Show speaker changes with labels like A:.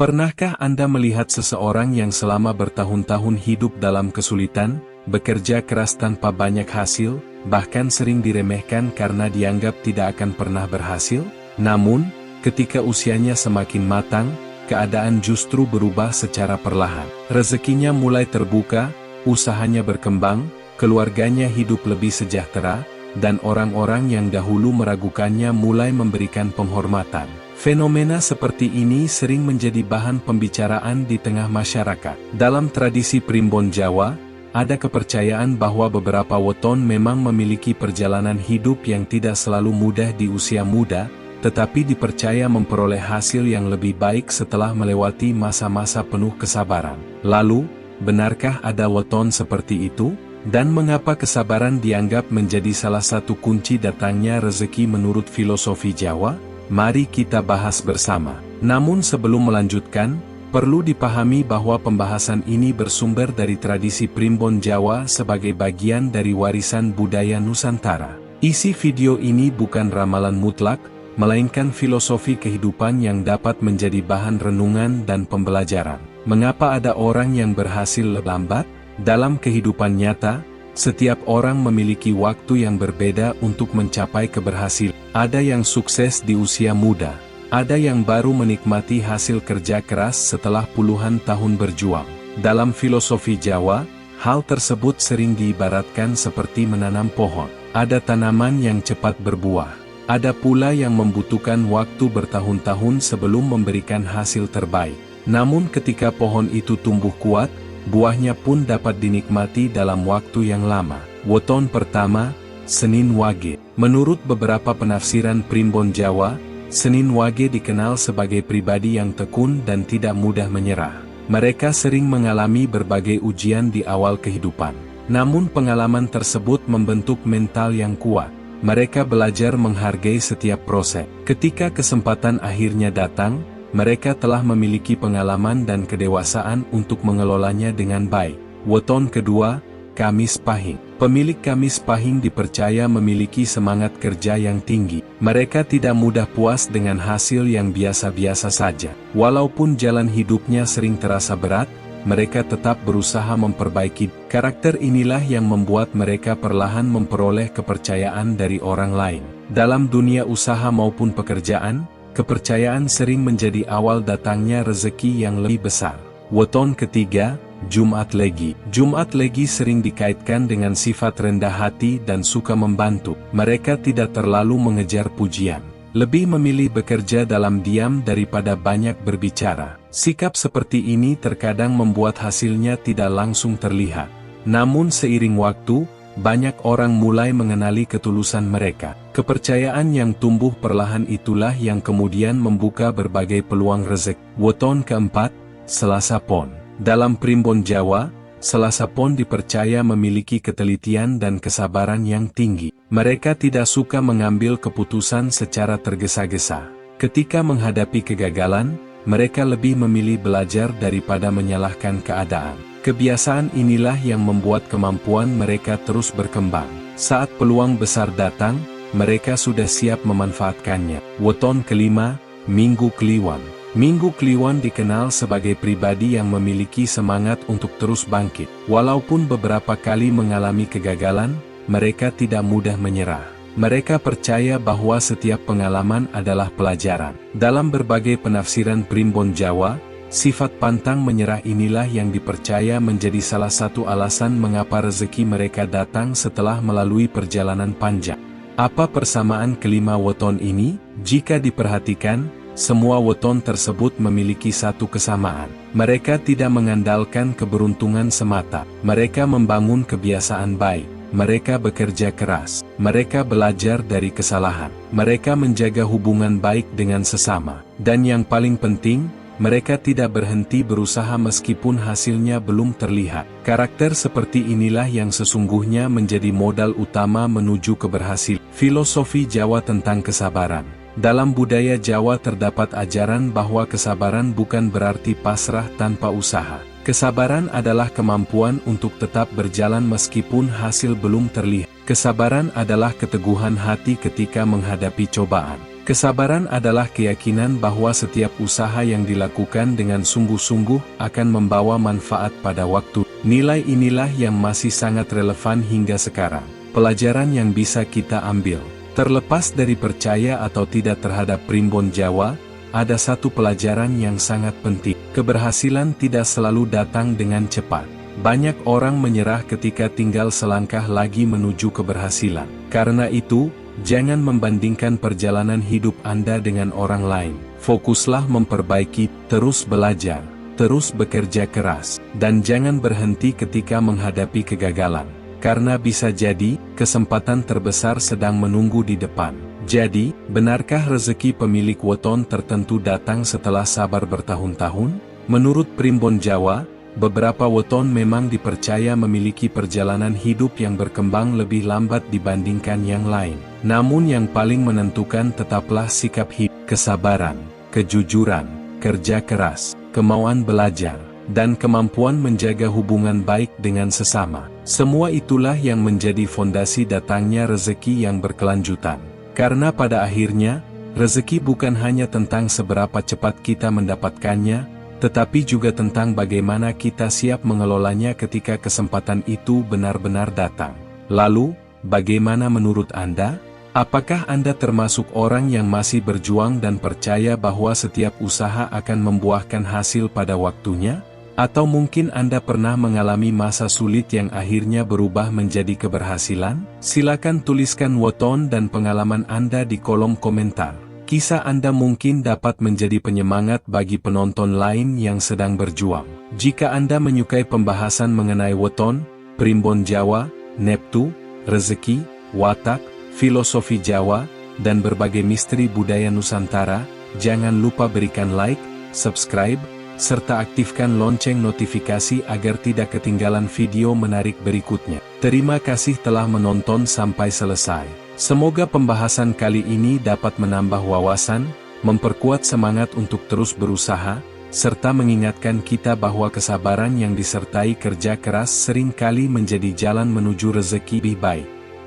A: Pernahkah Anda melihat seseorang yang selama bertahun-tahun hidup dalam kesulitan, bekerja keras tanpa banyak hasil, bahkan sering diremehkan karena dianggap tidak akan pernah berhasil? Namun, ketika usianya semakin matang, keadaan justru berubah secara perlahan. Rezekinya mulai terbuka, usahanya berkembang, keluarganya hidup lebih sejahtera, dan orang-orang yang dahulu meragukannya mulai memberikan penghormatan. Fenomena seperti ini sering menjadi bahan pembicaraan di tengah masyarakat. Dalam tradisi Primbon Jawa, ada kepercayaan bahwa beberapa weton memang memiliki perjalanan hidup yang tidak selalu mudah di usia muda, tetapi dipercaya memperoleh hasil yang lebih baik setelah melewati masa-masa penuh kesabaran. Lalu, benarkah ada weton seperti itu? Dan mengapa kesabaran dianggap menjadi salah satu kunci datangnya rezeki menurut filosofi Jawa? Mari kita bahas bersama. Namun sebelum melanjutkan, perlu dipahami bahwa pembahasan ini bersumber dari tradisi Primbon Jawa sebagai bagian dari warisan budaya Nusantara. Isi video ini bukan ramalan mutlak, melainkan filosofi kehidupan yang dapat menjadi bahan renungan dan pembelajaran. Mengapa ada orang yang berhasil lambat? Dalam kehidupan nyata, setiap orang memiliki waktu yang berbeda untuk mencapai keberhasilan. Ada yang sukses di usia muda, ada yang baru menikmati hasil kerja keras setelah puluhan tahun berjuang. Dalam filosofi Jawa, hal tersebut sering diibaratkan seperti menanam pohon. Ada tanaman yang cepat berbuah, ada pula yang membutuhkan waktu bertahun-tahun sebelum memberikan hasil terbaik. Namun ketika pohon itu tumbuh kuat, buahnya pun dapat dinikmati dalam waktu yang lama. Weton pertama, Senin Wage. Menurut beberapa penafsiran Primbon Jawa, Senin Wage dikenal sebagai pribadi yang tekun dan tidak mudah menyerah. Mereka sering mengalami berbagai ujian di awal kehidupan. Namun pengalaman tersebut membentuk mental yang kuat. Mereka belajar menghargai setiap proses. Ketika kesempatan akhirnya datang, mereka telah memiliki pengalaman dan kedewasaan untuk mengelolanya dengan baik. Weton kedua, Kamis Pahing. Pemilik Kamis Pahing dipercaya memiliki semangat kerja yang tinggi. Mereka tidak mudah puas dengan hasil yang biasa-biasa saja. Walaupun jalan hidupnya sering terasa berat, mereka tetap berusaha memperbaiki. Karakter inilah yang membuat mereka perlahan memperoleh kepercayaan dari orang lain. Dalam dunia usaha maupun pekerjaan, kepercayaan sering menjadi awal datangnya rezeki yang lebih besar. Weton ketiga, Jumat Legi. Jumat Legi sering dikaitkan dengan sifat rendah hati dan suka membantu. Mereka tidak terlalu mengejar pujian, lebih memilih bekerja dalam diam daripada banyak berbicara. Sikap seperti ini terkadang membuat hasilnya tidak langsung terlihat. Namun seiring waktu, banyak orang mulai mengenali ketulusan mereka. Kepercayaan yang tumbuh perlahan itulah yang kemudian membuka berbagai peluang rezeki. Weton keempat, Selasa Pon. Dalam Primbon Jawa, Selasa Pon dipercaya memiliki ketelitian dan kesabaran yang tinggi. Mereka tidak suka mengambil keputusan secara tergesa-gesa. Ketika menghadapi kegagalan, mereka lebih memilih belajar daripada menyalahkan keadaan. Kebiasaan inilah yang membuat kemampuan mereka terus berkembang. Saat peluang besar datang, mereka sudah siap memanfaatkannya. Weton kelima, Minggu Kliwon. Minggu Kliwon dikenal sebagai pribadi yang memiliki semangat untuk terus bangkit. Walaupun beberapa kali mengalami kegagalan, mereka tidak mudah menyerah. Mereka percaya bahwa setiap pengalaman adalah pelajaran. Dalam berbagai penafsiran Primbon Jawa, sifat pantang menyerah inilah yang dipercaya menjadi salah satu alasan mengapa rezeki mereka datang setelah melalui perjalanan panjang. Apa persamaan kelima weton ini? Jika diperhatikan, semua weton tersebut memiliki satu kesamaan. Mereka tidak mengandalkan keberuntungan semata. Mereka membangun kebiasaan baik. Mereka bekerja keras. Mereka belajar dari kesalahan. Mereka menjaga hubungan baik dengan sesama. Dan yang paling penting, mereka tidak berhenti berusaha meskipun hasilnya belum terlihat. Karakter seperti inilah yang sesungguhnya menjadi modal utama menuju keberhasilan. Filosofi Jawa tentang kesabaran. Dalam budaya Jawa terdapat ajaran bahwa kesabaran bukan berarti pasrah tanpa usaha. Kesabaran adalah kemampuan untuk tetap berjalan meskipun hasil belum terlihat. Kesabaran adalah keteguhan hati ketika menghadapi cobaan. Kesabaran adalah keyakinan bahwa setiap usaha yang dilakukan dengan sungguh-sungguh akan membawa manfaat pada waktu. Nilai inilah yang masih sangat relevan hingga sekarang. Pelajaran yang bisa kita ambil. Terlepas dari percaya atau tidak terhadap Primbon Jawa, ada satu pelajaran yang sangat penting. Keberhasilan tidak selalu datang dengan cepat. Banyak orang menyerah ketika tinggal selangkah lagi menuju keberhasilan. Karena itu, jangan membandingkan perjalanan hidup Anda dengan orang lain. Fokuslah memperbaiki, terus belajar, terus bekerja keras, dan jangan berhenti ketika menghadapi kegagalan. Karena bisa jadi, kesempatan terbesar sedang menunggu di depan. Jadi, benarkah rezeki pemilik weton tertentu datang setelah sabar bertahun-tahun? Menurut Primbon Jawa, beberapa weton memang dipercaya memiliki perjalanan hidup yang berkembang lebih lambat dibandingkan yang lain. Namun yang paling menentukan tetaplah sikap hidup, kesabaran, kejujuran, kerja keras, kemauan belajar, dan kemampuan menjaga hubungan baik dengan sesama. Semua itulah yang menjadi fondasi datangnya rezeki yang berkelanjutan. Karena pada akhirnya, rezeki bukan hanya tentang seberapa cepat kita mendapatkannya, tetapi juga tentang bagaimana kita siap mengelolanya ketika kesempatan itu benar-benar datang. Lalu, bagaimana menurut Anda? Apakah Anda termasuk orang yang masih berjuang dan percaya bahwa setiap usaha akan membuahkan hasil pada waktunya? Atau mungkin Anda pernah mengalami masa sulit yang akhirnya berubah menjadi keberhasilan? Silakan tuliskan weton dan pengalaman Anda di kolom komentar. Kisah Anda mungkin dapat menjadi penyemangat bagi penonton lain yang sedang berjuang. Jika Anda menyukai pembahasan mengenai weton, Primbon Jawa, Neptu, rezeki, watak, filosofi Jawa, dan berbagai misteri budaya Nusantara, jangan lupa berikan like, subscribe, serta aktifkan lonceng notifikasi agar tidak ketinggalan video menarik berikutnya. Terima kasih telah menonton sampai selesai. Semoga pembahasan kali ini dapat menambah wawasan, memperkuat semangat untuk terus berusaha, serta mengingatkan kita bahwa kesabaran yang disertai kerja keras seringkali menjadi jalan menuju rezeki lebih baik.